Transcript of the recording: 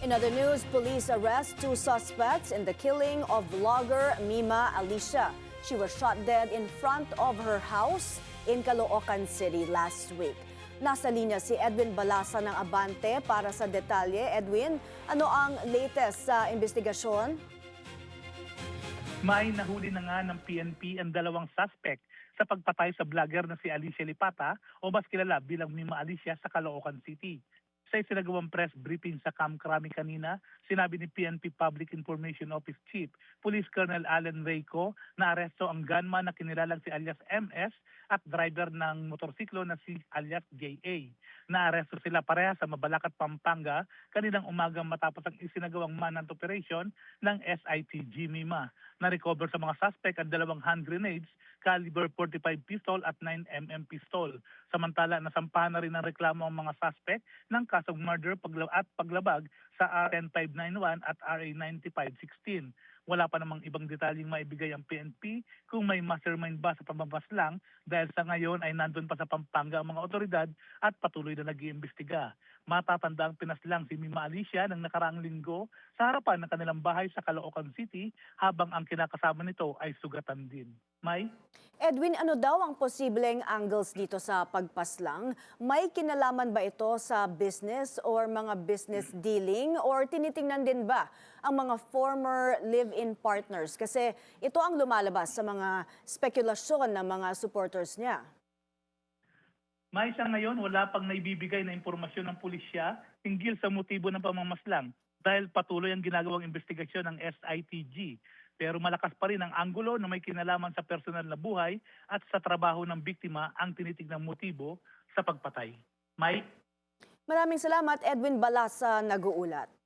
In other news, police arrest two suspects in the killing of vlogger Mima Alicia. She was shot dead in front of her house in Caloocan City last week. Nasa linya si Edwin Balasa ng Abante para sa detalye. Edwin, ano ang latest sa investigasyon? May nahuli na nga ng PNP ang dalawang suspect sa pagpatay sa vlogger na si Alicia Lipata o mas kilala bilang Mima Alicia sa Caloocan City. Sa isinagawang press briefing sa Camp Crame kanina, sinabi ni PNP Public Information Office Chief Police Colonel Allen Reyco na aresto ang gunman na kinilalang si alias MS at driver ng motorsiklo na si alias JA. Naaresto sila pareha sa Mabalacat, Pampanga kaninang umaga matapos ang isinagawang manhunt operation ng SITG Mima. Na-recover sa mga suspect ang dalawang hand grenades, caliber 45 pistol at 9mm pistol. Samantala, nasampahan na rin ng reklamo ang mga suspect ng kasong murder at paglabag sa RN 591 at RA 9516. Wala pa namang ibang detalyeng maibigay ang PNP kung may mastermind ba sa pambabaslang dahil sa ngayon ay nandun pa sa Pampanga ang mga otoridad at patuloy na nag-iimbestiga. Matatanda ang pinaslang si Mima Alicia ng nakaraang linggo sa harapan ng kanilang bahay sa Caloocan City habang ang kinakasama nito ay sugatan din. May? Edwin, ano daw ang posibleng angles dito sa pagpaslang? May kinalaman ba ito sa business or mga business dealing or tinitingnan din ba ang mga former live-in partners? Kasi ito ang lumalabas sa mga spekulasyon ng mga supporters niya. May sa ngayon wala pang naibibigay na impormasyon ng pulisya hinggil sa motibo ng pamamaslang dahil patuloy ang ginagawang investigasyon ng SITG. Pero malakas pa rin ang anggulo na may kinalaman sa personal na buhay at sa trabaho ng biktima ang tinitignang motibo sa pagpatay. Mike? Maraming salamat, Edwin Balasa, nag-uulat.